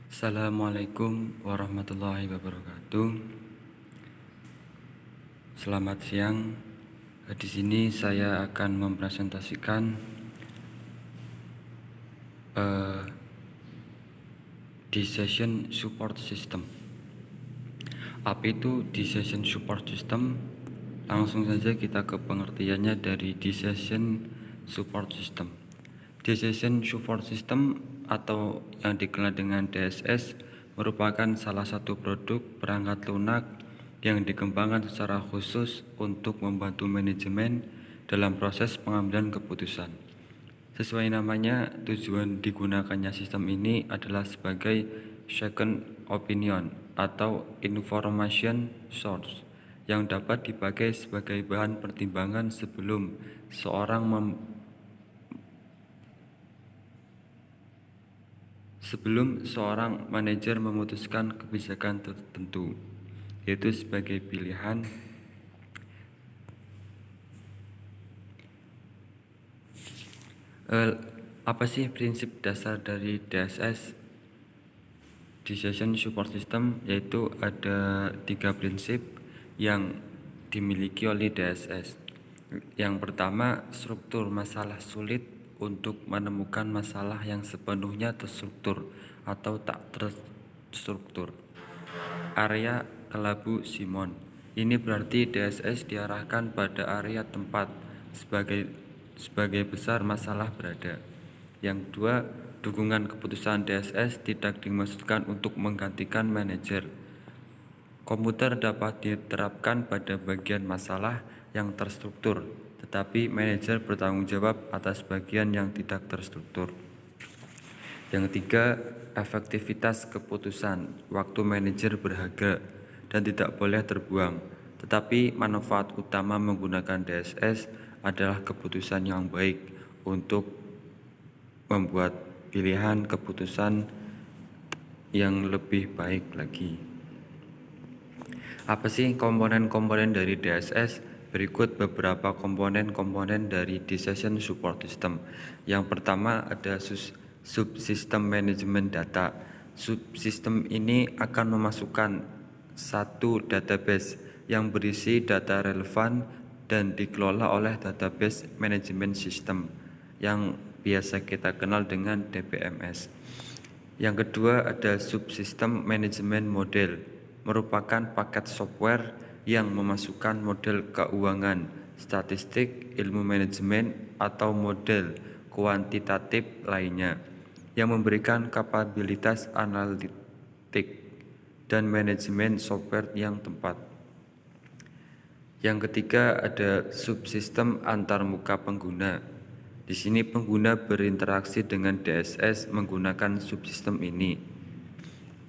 Assalamualaikum warahmatullahi wabarakatuh. Selamat siang. Di sini saya akan mempresentasikan Decision Support System. Apa itu Decision Support System? Langsung saja kita ke pengertiannya dari Decision Support System. Decision Support System atau yang dikenal dengan DSS merupakan salah satu produk perangkat lunak yang dikembangkan secara khusus untuk membantu manajemen dalam proses pengambilan keputusan. Sesuai namanya, tujuan digunakannya sistem ini adalah sebagai second opinion atau information source yang dapat dipakai sebagai bahan pertimbangan sebelum seorang manajer memutuskan kebijakan tertentu, yaitu sebagai pilihan. Apa sih prinsip dasar dari DSS, Decision Support System? Yaitu ada 3 prinsip yang dimiliki oleh DSS. Yang pertama, struktur masalah sulit untuk menemukan masalah yang sepenuhnya terstruktur atau tak terstruktur. Area kelabu Simon. Ini berarti DSS diarahkan pada area tempat sebagai besar masalah berada. Yang kedua, dukungan keputusan DSS tidak dimaksudkan untuk menggantikan manajer. Komputer dapat diterapkan pada bagian masalah yang terstruktur, tetapi manajer bertanggung jawab atas bagian yang tidak terstruktur. Yang ketiga, efektivitas keputusan. Waktu manajer berharga dan tidak boleh terbuang. Tetapi manfaat utama menggunakan DSS adalah keputusan yang baik untuk membuat pilihan keputusan yang lebih baik lagi. Apa sih komponen-komponen dari DSS? Berikut beberapa komponen-komponen dari Decision Support System. Yang pertama ada subsistem manajemen data. Subsistem ini akan memasukkan satu database yang berisi data relevan dan dikelola oleh database manajemen sistem yang biasa kita kenal dengan DBMS. Yang kedua ada subsistem manajemen model, merupakan paket software yang memasukkan model keuangan, statistik, ilmu manajemen, atau model kuantitatif lainnya yang memberikan kapabilitas analitik dan manajemen software yang tepat. Yang ketiga ada subsistem antarmuka pengguna. Di sini pengguna berinteraksi dengan DSS menggunakan subsistem ini.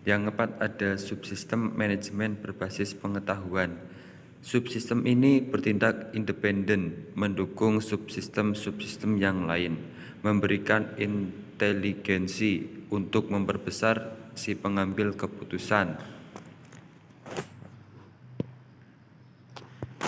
Yang keempat ada subsistem manajemen berbasis pengetahuan. Subsistem ini bertindak independen, mendukung subsistem-subsistem yang lain, memberikan inteligensi untuk memperbesar si pengambil keputusan.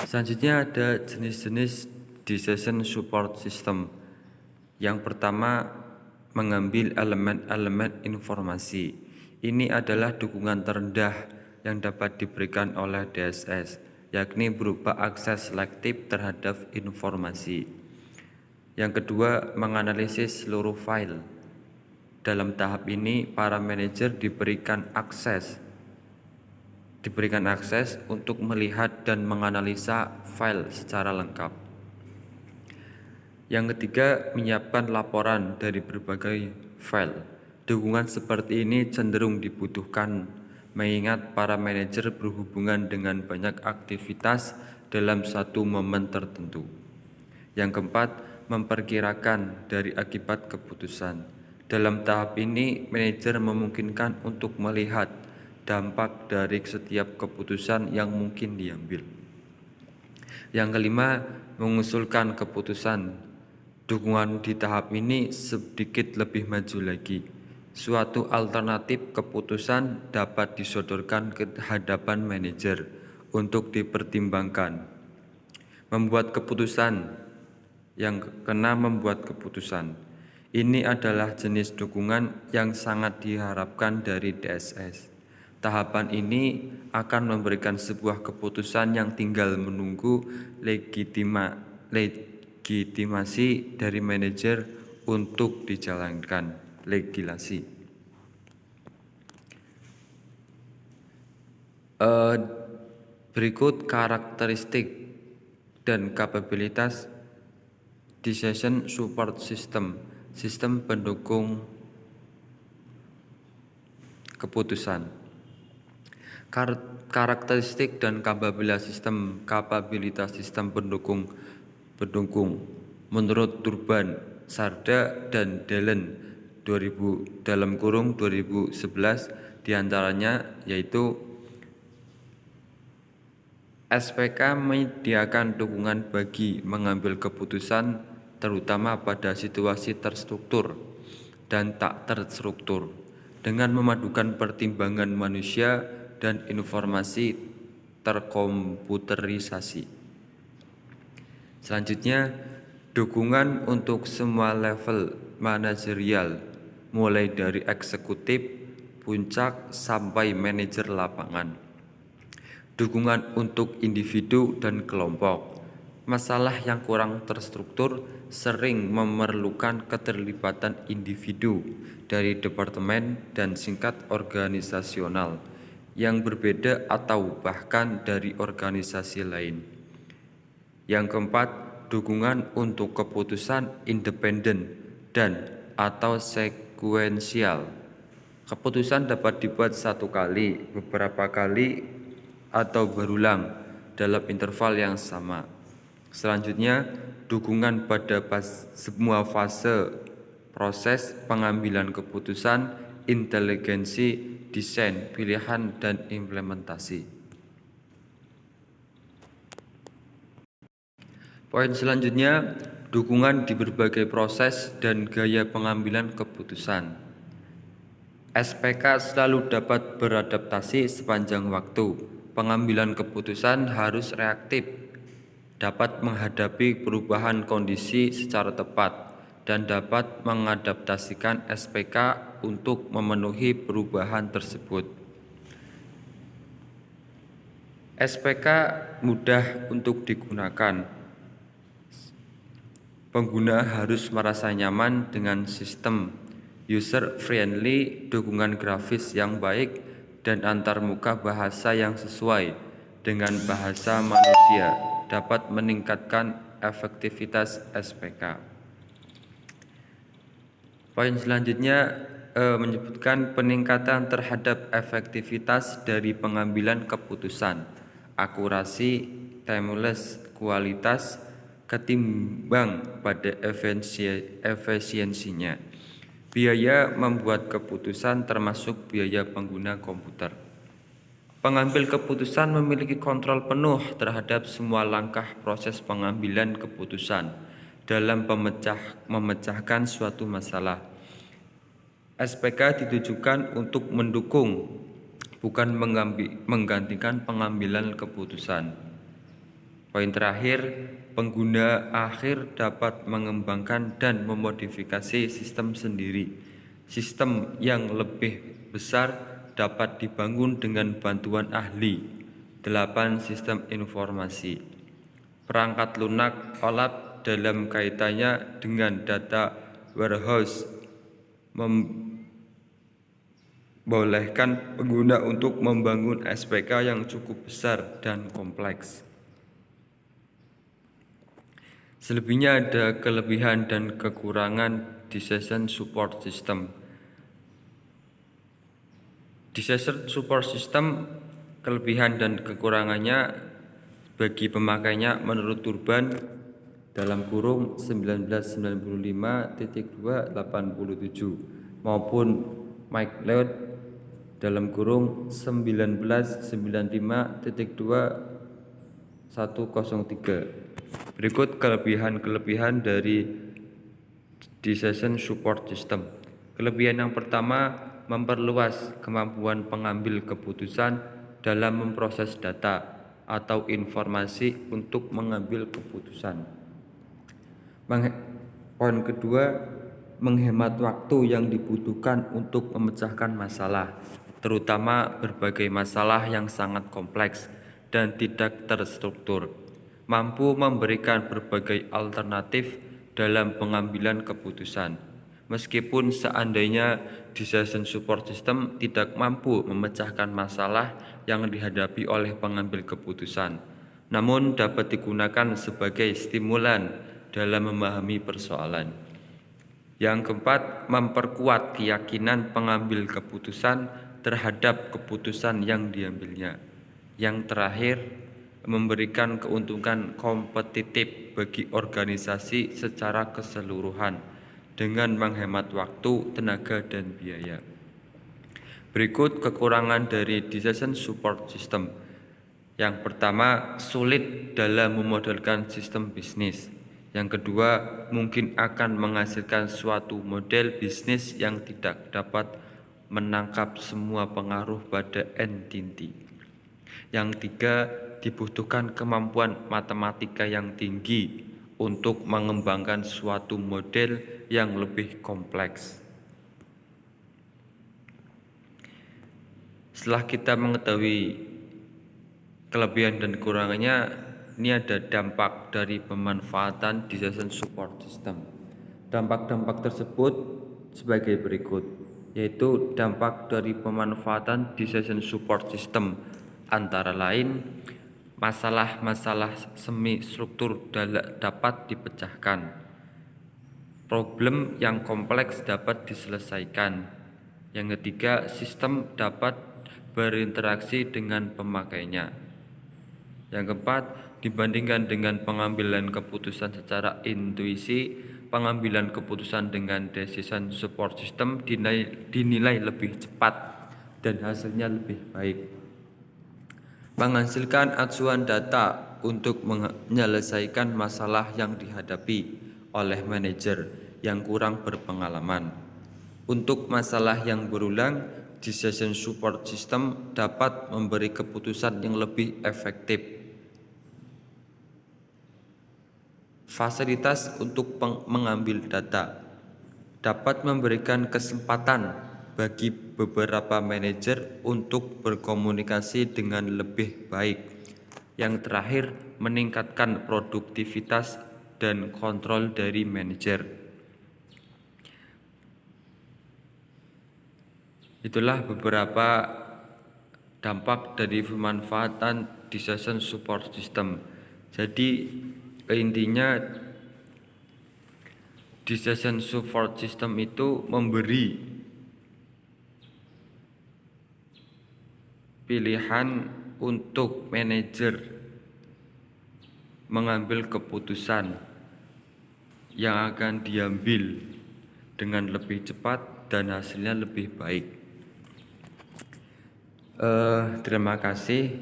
Selanjutnya ada jenis-jenis Decision Support System. Yang pertama, mengambil elemen-elemen informasi. Ini adalah dukungan terendah yang dapat diberikan oleh DSS, yakni berupa akses selektif terhadap informasi. Yang kedua, menganalisis seluruh file. Dalam tahap ini, para manajer diberikan akses untuk melihat dan menganalisa file secara lengkap. Yang ketiga, menyiapkan laporan dari berbagai file. Dukungan seperti ini cenderung dibutuhkan mengingat para manajer berhubungan dengan banyak aktivitas dalam satu momen tertentu. Yang keempat, memperkirakan dari akibat keputusan. Dalam tahap ini, manajer memungkinkan untuk melihat dampak dari setiap keputusan yang mungkin diambil. Yang kelima, mengusulkan keputusan. Dukungan di tahap ini sedikit lebih maju lagi. Suatu alternatif keputusan dapat disodorkan ke hadapan manajer untuk dipertimbangkan. Membuat keputusan. Yang keenam, membuat keputusan. Ini adalah jenis dukungan yang sangat diharapkan dari DSS. Tahapan ini akan memberikan sebuah keputusan yang tinggal menunggu legitimasi dari manajer untuk dijalankan legislasi. Berikut karakteristik dan kapabilitas decision support system, sistem pendukung keputusan. Karakteristik dan kapabilitas sistem pendukung menurut Turban, Sarda, dan Dellen 2011 diantaranya yaitu SPK menyediakan dukungan bagi mengambil keputusan terutama pada situasi terstruktur dan tak terstruktur dengan memadukan pertimbangan manusia dan informasi terkomputerisasi. Selanjutnya, dukungan untuk semua level manajerial mulai dari eksekutif, puncak sampai manajer lapangan. Dukungan untuk individu dan kelompok. Masalah yang kurang terstruktur sering memerlukan keterlibatan individu dari departemen dan tingkat organisasional yang berbeda atau bahkan dari organisasi lain. Yang keempat, dukungan untuk keputusan independen dan atau sekuensial. Keputusan dapat dibuat satu kali, beberapa kali, atau berulang dalam interval yang sama. Selanjutnya, dukungan pada semua fase proses pengambilan keputusan, inteligensi, desain, pilihan, dan implementasi. Poin selanjutnya, dukungan di berbagai proses dan gaya pengambilan keputusan. SPK selalu dapat beradaptasi sepanjang waktu. Pengambilan keputusan harus reaktif, dapat menghadapi perubahan kondisi secara tepat, dan dapat mengadaptasikan SPK untuk memenuhi perubahan tersebut. SPK mudah untuk digunakan. Pengguna harus merasa nyaman dengan sistem user-friendly, dukungan grafis yang baik, dan antarmuka bahasa yang sesuai dengan bahasa manusia dapat meningkatkan efektivitas SPK. Poin selanjutnya menyebutkan peningkatan terhadap efektivitas dari pengambilan keputusan, akurasi, timeless, kualitas, ketimbang pada efisiensinya. Biaya membuat keputusan termasuk biaya pengguna komputer. Pengambil keputusan memiliki kontrol penuh terhadap semua langkah proses pengambilan keputusan dalam memecahkan suatu masalah. SPK ditujukan untuk mendukung, bukan menggantikan pengambilan keputusan. Poin terakhir, pengguna akhir dapat mengembangkan dan memodifikasi sistem sendiri. Sistem yang lebih besar dapat dibangun dengan bantuan ahli. 8. Sistem informasi. Perangkat lunak OLAP dalam kaitannya dengan data warehouse membolehkan pengguna untuk membangun SPK yang cukup besar dan kompleks. Selebihnya ada kelebihan dan kekurangan decision support system. Decision support system, kelebihan dan kekurangannya bagi pemakainya menurut Turban dalam kurung 1995.287 maupun Mike Leod dalam kurung 1995.2103. Berikut kelebihan-kelebihan dari decision support system. Kelebihan yang pertama, memperluas kemampuan pengambil keputusan dalam memproses data atau informasi untuk mengambil keputusan. Poin kedua, menghemat waktu yang dibutuhkan untuk memecahkan masalah, terutama berbagai masalah yang sangat kompleks dan tidak terstruktur, mampu memberikan berbagai alternatif dalam pengambilan keputusan. Meskipun seandainya decision support system tidak mampu memecahkan masalah yang dihadapi oleh pengambil keputusan, namun dapat digunakan sebagai stimulan dalam memahami persoalan. Yang keempat, memperkuat keyakinan pengambil keputusan terhadap keputusan yang diambilnya. Yang terakhir, memberikan keuntungan kompetitif bagi organisasi secara keseluruhan dengan menghemat waktu, tenaga, dan biaya. Berikut kekurangan dari decision support system. Yang pertama, sulit dalam memodelkan sistem bisnis. Yang kedua, mungkin akan menghasilkan suatu model bisnis yang tidak dapat menangkap semua pengaruh pada entiti. Yang tiga, dibutuhkan kemampuan matematika yang tinggi untuk mengembangkan suatu model yang lebih kompleks. Setelah kita mengetahui kelebihan dan kekurangannya, ini ada dampak dari pemanfaatan decision support system. Dampak-dampak tersebut sebagai berikut, yaitu dampak dari pemanfaatan decision support system antara lain masalah-masalah semi struktur dapat dipecahkan, problem yang kompleks dapat diselesaikan. Yang ketiga, sistem dapat berinteraksi dengan pemakainya. Yang keempat, dibandingkan dengan pengambilan keputusan secara intuisi, pengambilan keputusan dengan decision support system dinilai lebih cepat dan hasilnya lebih baik. Menghasilkan acuan data untuk menyelesaikan masalah yang dihadapi oleh manajer yang kurang berpengalaman. Untuk masalah yang berulang, decision support system dapat memberi keputusan yang lebih efektif. Fasilitas untuk mengambil data dapat memberikan kesempatan bagi beberapa manajer untuk berkomunikasi dengan lebih baik. Yang terakhir, meningkatkan produktivitas dan kontrol dari manajer. Itulah beberapa dampak dari pemanfaatan decision support system. Jadi intinya decision support system itu memberi pilihan untuk manajer mengambil keputusan yang akan diambil dengan lebih cepat dan hasilnya lebih baik. Terima kasih.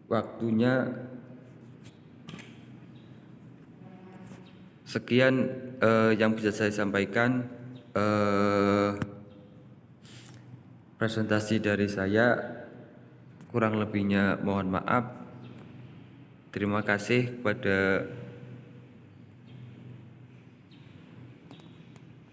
Waktunya sekian yang bisa saya sampaikan. Presentasi dari saya, kurang lebihnya mohon maaf. Terima kasih kepada